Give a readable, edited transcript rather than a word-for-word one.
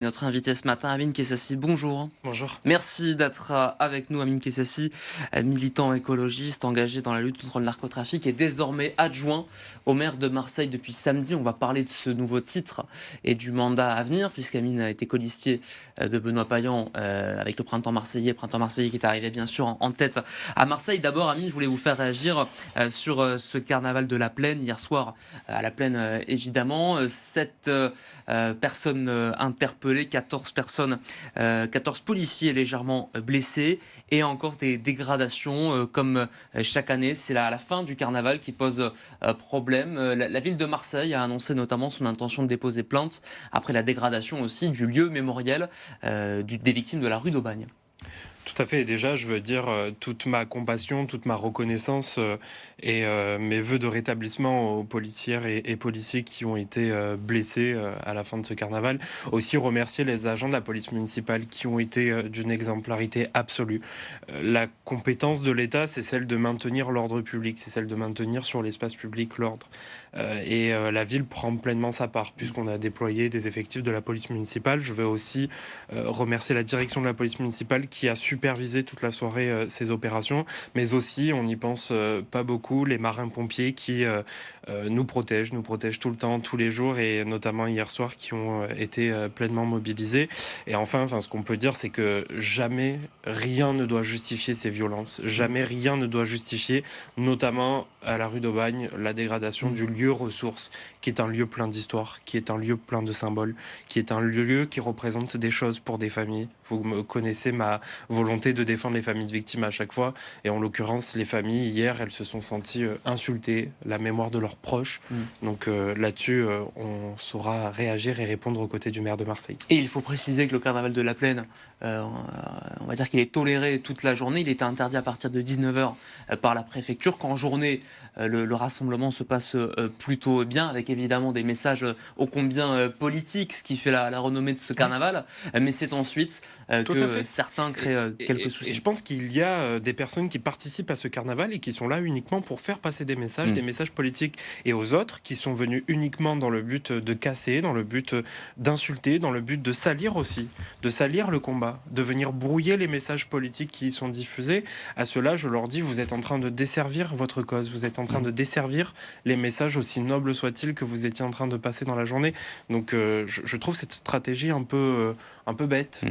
Notre invité ce matin, Amine Kessassi, bonjour. Bonjour. Merci d'être avec nous, Amine Kessassi, militant écologiste engagé dans la lutte contre le narcotrafic et désormais adjoint au maire de Marseille depuis samedi. On va parler de ce nouveau titre et du mandat à venir, puisqu'Amine a été colistier de Benoît Payan avec le Printemps Marseillais qui est arrivé bien sûr en tête à Marseille. D'abord, Amine, je voulais vous faire réagir sur ce carnaval de la Plaine hier soir à la Plaine, évidemment. Sept personnes interpellées, 14 personnes, 14 policiers légèrement blessés et encore des dégradations comme chaque année. C'est la fin du carnaval qui pose problème. La ville de Marseille a annoncé notamment son intention de déposer plainte après la dégradation aussi du lieu mémoriel des victimes de la rue d'Aubagne. Tout à fait. Et déjà, je veux dire toute ma compassion, toute ma reconnaissance et mes vœux de rétablissement aux policières et policiers qui ont été blessés à la fin de ce carnaval. Aussi remercier les agents de la police municipale qui ont été d'une exemplarité absolue. La compétence de l'État, c'est celle de maintenir l'ordre public, c'est celle de maintenir sur l'espace public l'ordre. La ville prend pleinement sa part puisqu'on a déployé des effectifs de la police municipale. Je veux aussi remercier la direction de la police municipale qui a supervisé toute la soirée ces opérations, mais aussi, on n'y pense pas beaucoup, les marins-pompiers qui nous protègent tout le temps, tous les jours, et notamment hier soir, qui ont été pleinement mobilisés. Et enfin, ce qu'on peut dire, c'est que jamais rien ne doit justifier ces violences, jamais rien ne doit justifier, notamment à la rue d'Aubagne, la dégradation du lieu ressource, qui est un lieu plein d'histoire, qui est un lieu plein de symboles, qui est un lieu qui représente des choses pour des familles. Vous me connaissez ma volonté de défendre les familles de victimes à chaque fois. Et en l'occurrence, les familles, hier, elles se sont senties insultées, la mémoire de leurs proches. Donc là-dessus, on saura réagir et répondre aux côtés du maire de Marseille. Et il faut préciser que le carnaval de la Plaine, on va dire qu'il est toléré toute la journée. Il était interdit à partir de 19h par la préfecture. Qu'en journée, le rassemblement se passe plutôt bien, avec évidemment des messages ô combien politiques, ce qui fait la renommée de ce carnaval. Mais c'est ensuite Tout à que fait. certains créent quelques Et soucis. je pense qu'il y a des personnes qui participent à ce carnaval et qui sont là uniquement pour faire passer des messages politiques. Et aux autres qui sont venus uniquement dans le but de casser, dans le but d'insulter, dans le but de salir aussi, de salir le combat, de venir brouiller les messages politiques qui y sont diffusés. À ceux-là, je leur dis, vous êtes en train de desservir votre cause, vous êtes en train de desservir les messages, aussi nobles soient-ils, que vous étiez en train de passer dans la journée. Donc je trouve cette stratégie un peu bête.